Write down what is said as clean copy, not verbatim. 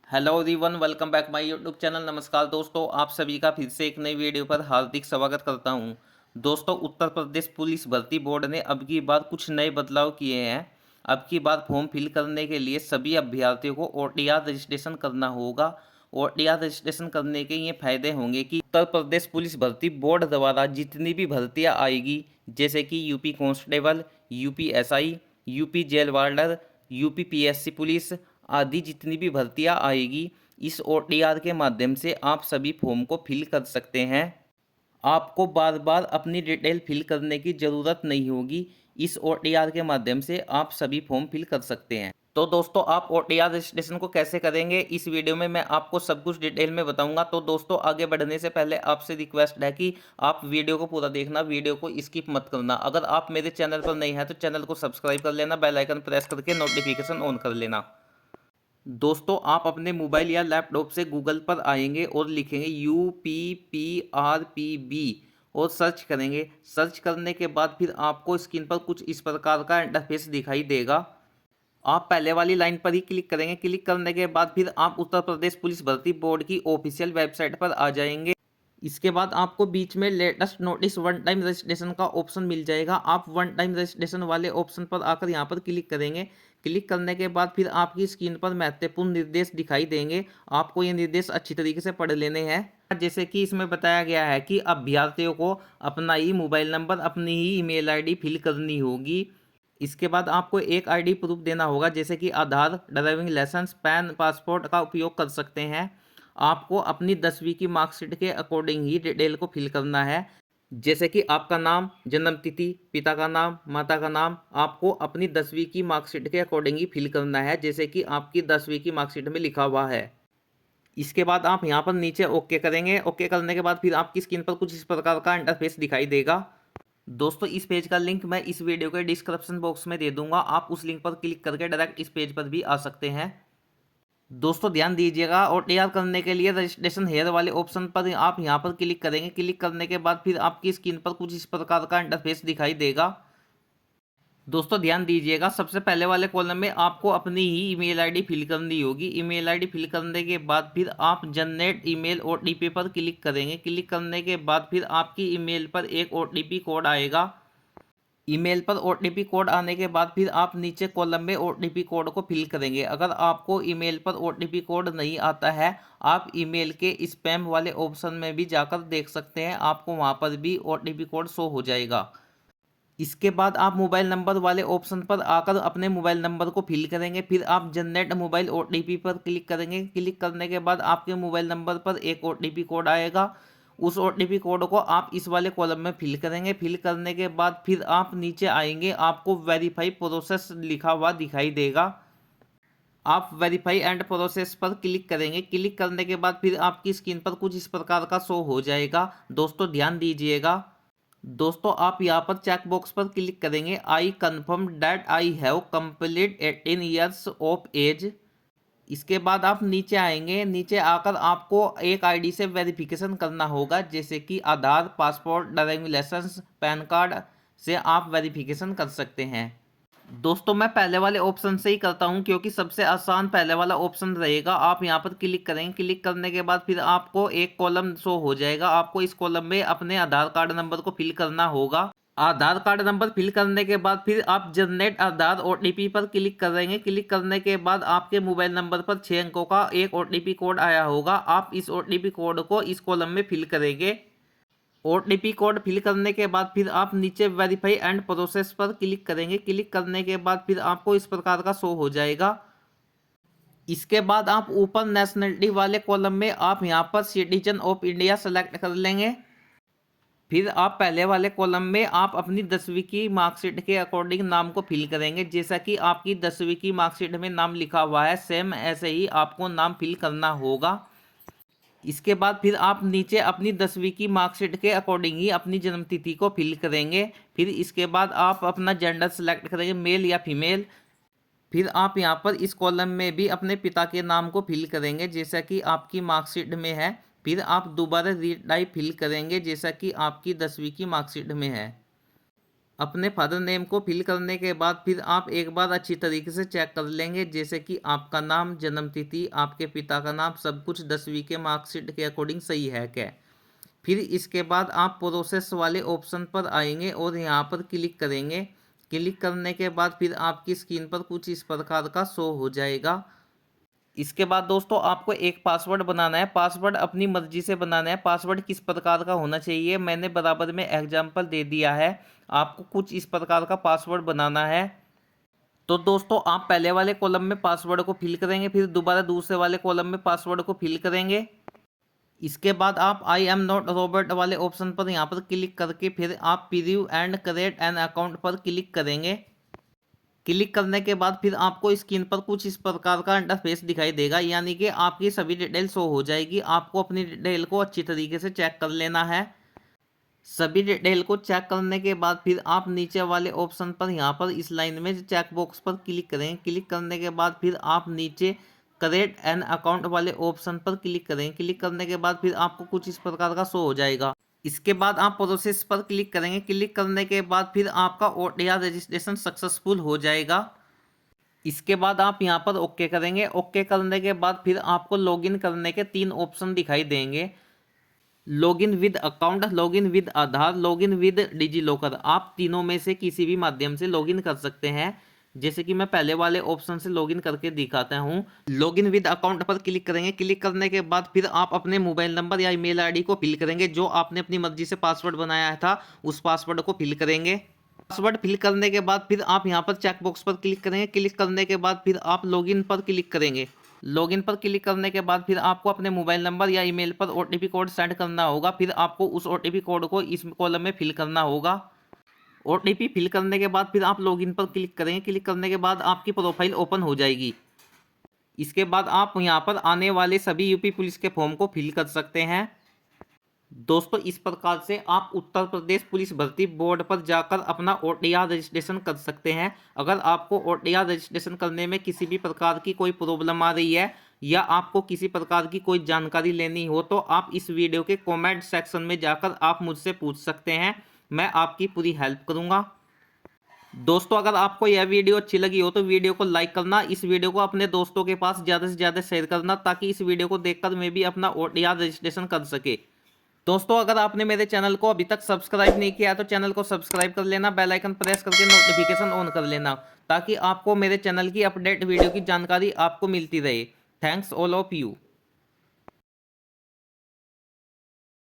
Hello everyone, welcome back my YouTube channel. नमस्कार दोस्तों, आप सभी का फिर से एक नई वीडियो पर हार्दिक स्वागत करता हूं। दोस्तों, उत्तर प्रदेश पुलिस भर्ती बोर्ड ने अब की बार कुछ नए बदलाव किए हैं। अब की बार फॉर्म फिल करने के लिए सभी अभ्यर्थियों को ओटीआर रजिस्ट्रेशन करना होगा। ओटीआर रजिस्ट्रेशन करने के ये फायदे होंगे कि उत्तर प्रदेश पुलिस भर्ती बोर्ड द्वारा जितनी भी भर्तियाँ आएगी, जैसे कि UP constable, UP SI, UP jail warder, UP PSC police आदि जितनी भी भर्तियां आएगी, इस ओटीआर के माध्यम से आप सभी फॉर्म को फिल कर सकते हैं। आपको बार बार अपनी डिटेल फिल करने की ज़रूरत नहीं होगी। इस ओटीआर के माध्यम से आप सभी फॉर्म फिल कर सकते हैं। तो दोस्तों, आप ओटीआर रजिस्ट्रेशन को कैसे करेंगे, इस वीडियो में मैं आपको सब कुछ डिटेल में बताऊंगा। तो दोस्तों, आगे बढ़ने से पहले आपसे रिक्वेस्ट है कि आप वीडियो को पूरा देखना, वीडियो को स्किप मत करना। अगर आप मेरे चैनल पर नए हैं तो चैनल को सब्सक्राइब कर लेना, बेल आइकन प्रेस करके नोटिफिकेशन ऑन कर लेना। दोस्तों, आप अपने मोबाइल या लैपटॉप से गूगल पर आएंगे और लिखेंगे UPPRPB और सर्च करेंगे। सर्च करने के बाद फिर आपको स्क्रीन पर कुछ इस प्रकार का इंटरफेस दिखाई देगा। आप पहले वाली लाइन पर ही क्लिक करेंगे। क्लिक करने के बाद फिर आप उत्तर प्रदेश पुलिस भर्ती बोर्ड की ऑफिशियल वेबसाइट पर आ जाएंगे। इसके बाद आपको बीच में latest notice one time registration का ऑप्शन मिल जाएगा। आप वन टाइम रजिस्ट्रेशन वाले ऑप्शन पर आकर यहाँ पर क्लिक करेंगे। क्लिक करने के बाद फिर आपकी स्क्रीन पर महत्वपूर्ण निर्देश दिखाई देंगे। आपको ये निर्देश अच्छी तरीके से पढ़ लेने हैं। जैसे कि इसमें बताया गया है कि अभ्यर्थियों को अपना ही मोबाइल नंबर, अपनी ही ईमेल आईडी फिल करनी होगी। इसके बाद आपको एक आईडी प्रूफ देना होगा, जैसे कि आधार, ड्राइविंग लाइसेंस, पैन, पासपोर्ट का उपयोग कर सकते हैं। आपको अपनी 10वीं की मार्कशीट के अकॉर्डिंग ही डिटेल को फिल करना है, जैसे कि आपका नाम, जन्म तिथि, पिता का नाम, माता का नाम आपको अपनी 10वीं की मार्कशीट के अकॉर्डिंग ही फिल करना है, जैसे कि आपकी 10वीं की मार्कशीट में लिखा हुआ है। इसके बाद आप यहाँ पर नीचे ओके करेंगे। ओके करने के बाद फिर आपकी स्क्रीन पर कुछ इस प्रकार का इंटरफेस दिखाई देगा। दोस्तों, इस पेज का लिंक मैं इस वीडियो के डिस्क्रिप्शन बॉक्स में दे दूंगा। आप उस लिंक पर क्लिक करके डायरेक्ट इस पेज पर भी आ सकते हैं। दोस्तों, ध्यान दीजिएगा, और तैयार करने के लिए रजिस्ट्रेशन हेयर वाले ऑप्शन पर आप यहां पर क्लिक करेंगे। क्लिक करने के बाद फिर आपकी स्क्रीन पर कुछ इस प्रकार का इंटरफेस दिखाई देगा। दोस्तों, ध्यान दीजिएगा, सबसे पहले वाले कॉलम में आपको अपनी ही ईमेल आईडी फिल करनी होगी। ईमेल आईडी फिल करने के बाद फिर आप जनरेट ईमेल ओटीपी पर क्लिक करेंगे। क्लिक करने के बाद फिर आपकी ईमेल पर एक ओटीपी कोड आएगा। ईमेल पर ओटीपी कोड आने के बाद फिर आप नीचे कॉलम में ओटीपी कोड को फिल करेंगे। अगर आपको ईमेल पर ओटीपी कोड नहीं आता है, आप ईमेल के स्पैम वाले ऑप्शन में भी जाकर देख सकते हैं, आपको वहां पर भी ओटीपी कोड शो हो जाएगा। इसके बाद आप मोबाइल नंबर वाले ऑप्शन पर आकर अपने मोबाइल नंबर को फिल करेंगे। फिर आप जनरेट मोबाइल ओटीपी पर क्लिक करेंगे। क्लिक करने के बाद आपके मोबाइल नंबर पर एक ओटीपी कोड आएगा। उस ओटीपी कोड को आप इस वाले कॉलम में फिल करेंगे। फिल करने के बाद फिर आप नीचे आएंगे, आपको वेरीफाई प्रोसेस लिखा हुआ दिखाई देगा। आप वेरीफाई एंड प्रोसेस पर क्लिक करेंगे। क्लिक करने के बाद फिर आपकी स्क्रीन पर कुछ इस प्रकार का शो हो जाएगा। दोस्तों, ध्यान दीजिएगा। दोस्तों, आप यहाँ पर चेक बॉक्स पर क्लिक करेंगे। I confirm that I have complete 18 years of age. इसके बाद आप नीचे आएंगे। नीचे आकर आपको एक आईडी से वेरिफिकेशन करना होगा, जैसे कि Aadhaar, passport, driving licence, PAN card से आप वेरिफिकेशन कर सकते हैं। दोस्तों, मैं पहले वाले ऑप्शन से ही करता हूं, क्योंकि सबसे आसान पहले वाला ऑप्शन रहेगा। आप यहां पर क्लिक करेंगे। क्लिक करने के बाद फिर आपको एक कॉलम शो हो जाएगा। आपको इस कॉलम में अपने आधार कार्ड नंबर को फिल करना होगा। आधार कार्ड नंबर फिल करने के बाद फिर आप जनरेट आधार ओटीपी पर क्लिक करेंगे। क्लिक करने के बाद आपके मोबाइल नंबर पर 6 अंकों का एक ओटीपी कोड आया होगा। आप इस ओटीपी कोड को इस कॉलम में फिल करेंगे। ओटीपी कोड फिल करने के बाद फिर आप नीचे वेरीफाई एंड प्रोसेस पर क्लिक करेंगे। क्लिक करने के बाद फिर आपको इस प्रकार का शो हो जाएगा। इसके बाद आप ऊपर नेशनलिटी वाले कॉलम में आप यहां पर सिटीजन ऑफ इंडिया सेलेक्ट कर लेंगे। फिर आप पहले वाले कॉलम में आप अपनी 10वीं की मार्कशीट के अकॉर्डिंग नाम को फिल करेंगे, जैसा कि आपकी 10वीं की मार्कशीट में नाम लिखा हुआ है, सेम ऐसे ही आपको नाम फिल करना होगा। इसके बाद फिर आप नीचे अपनी 10वीं की मार्कशीट के अकॉर्डिंग ही अपनी जन्मतिथि को फिल करेंगे। फिर इसके बाद आप अपना जेंडर सेलेक्ट करेंगे, मेल या फीमेल। फिर आप यहां पर इस कॉलम में भी अपने पिता के नाम को फिल करेंगे, जैसा कि आपकी मार्कशीट में है। फिर आप दोबारा रीटाइप फिल करेंगे, जैसा कि आपकी 10वीं की मार्कशीट में है। अपने फादर नेम को फिल करने के बाद फिर आप एक बार अच्छी तरीके से चेक कर लेंगे, जैसे कि आपका नाम, जन्म तिथि, आपके पिता का नाम, सब कुछ 10वीं के मार्कशीट के अकॉर्डिंग सही है क्या। फिर इसके बाद आप प्रोसेस वाले ऑप्शन पर आएंगे और यहाँ पर क्लिक करेंगे। क्लिक करने के बाद फिर आपकी स्क्रीन पर कुछ इस प्रकार का शो हो जाएगा। इसके बाद दोस्तों आपको एक पासवर्ड बनाना है। पासवर्ड अपनी मर्जी से बनाना है। पासवर्ड किस प्रकार का होना चाहिए मैंने बराबर में एग्जाम्पल दे दिया है। आपको कुछ इस प्रकार का पासवर्ड बनाना है। तो दोस्तों आप पहले वाले कॉलम में पासवर्ड को फिल करेंगे, फिर दोबारा दूसरे वाले कॉलम में पासवर्ड को फिल करेंगे। इसके बाद आप आई एम नॉट रॉबर्ट वाले ऑप्शन पर यहाँ पर क्लिक करके फिर आप preview and create an account पर क्लिक करेंगे। क्लिक करने के बाद फिर आपको स्क्रीन पर कुछ इस प्रकार का इंटरफेस दिखाई देगा, यानी कि आपकी सभी डिटेल शो हो जाएगी। आपको अपनी डिटेल को अच्छी तरीके से चेक कर लेना है। सभी डिटेल को चेक करने के बाद फिर आप नीचे वाले ऑप्शन पर यहाँ पर इस लाइन में चेक बॉक्स पर क्लिक करें। क्लिक करने के बाद फिर आप नीचे क्रिएट एन अकाउंट वाले ऑप्शन पर क्लिक करें। क्लिक करने के बाद फिर आपको कुछ इस प्रकार का शो हो जाएगा। इसके बाद आप प्रोसेस पर क्लिक करेंगे। क्लिक करने के बाद फिर आपका OTR रजिस्ट्रेशन सक्सेसफुल हो जाएगा। इसके बाद आप यहां पर ओके करेंगे। ओके करने के बाद फिर आपको लॉगिन करने के 3 ऑप्शन दिखाई देंगे। Login with account, login with Aadhaar, login with DigiLocker. आप तीनों में से किसी भी माध्यम से लॉगिन कर सकते हैं, जैसे कि मैं पहले वाले ऑप्शन से लॉगिन करके दिखाता हूं। लॉगिन विद अकाउंट पर क्लिक करेंगे। क्लिक करने के बाद फिर आप अपने मोबाइल नंबर या ईमेल आईडी को फिल करेंगे। जो आपने अपनी मर्जी से पासवर्ड बनाया था उस पासवर्ड को फिल करेंगे। पासवर्ड फिल करने के बाद फिर आप यहां पर चेक बॉक्स पर क्लिक करेंगे। क्लिक करने के बाद फिर आप लॉगिन पर क्लिक करेंगे। लॉगिन पर क्लिक करने के बाद फिर आपको अपने मोबाइल नंबर या ईमेल पर OTP कोड सेंड करना होगा। फिर आपको उस OTP कोड को इस कॉलम में फिल करना होगा। OTP फिल करने के बाद फिर आप लॉगिन पर क्लिक करेंगे। क्लिक करने के बाद आपकी प्रोफाइल ओपन हो जाएगी। इसके बाद आप यहाँ पर आने वाले सभी यूपी पुलिस के फॉर्म को फिल कर सकते हैं। दोस्तों इस प्रकार से आप उत्तर प्रदेश पुलिस भर्ती बोर्ड पर जाकर अपना OTR रजिस्ट्रेशन कर सकते हैं। अगर आपको OTR रजिस्ट्रेशन करने में किसी भी प्रकार की कोई प्रॉब्लम आ रही है या आपको किसी प्रकार की कोई जानकारी लेनी हो तो आप इस वीडियो के कमेंट सेक्शन में जाकर आप मुझसे पूछ सकते हैं। मैं आपकी पूरी हेल्प करूंगा। दोस्तों अगर आपको यह वीडियो अच्छी लगी हो तो वीडियो को लाइक करना, इस वीडियो को अपने दोस्तों के पास ज़्यादा से ज़्यादा शेयर करना, ताकि इस वीडियो को देखकर मैं भी अपना OTR रजिस्ट्रेशन कर सके। दोस्तों अगर आपने मेरे चैनल को अभी तक सब्सक्राइब नहीं किया तो चैनल को सब्सक्राइब कर लेना, बेल आइकन प्रेस करके नोटिफिकेशन ऑन कर लेना, ताकि आपको मेरे चैनल की अपडेट वीडियो की जानकारी आपको मिलती रहे। Thanks all of you.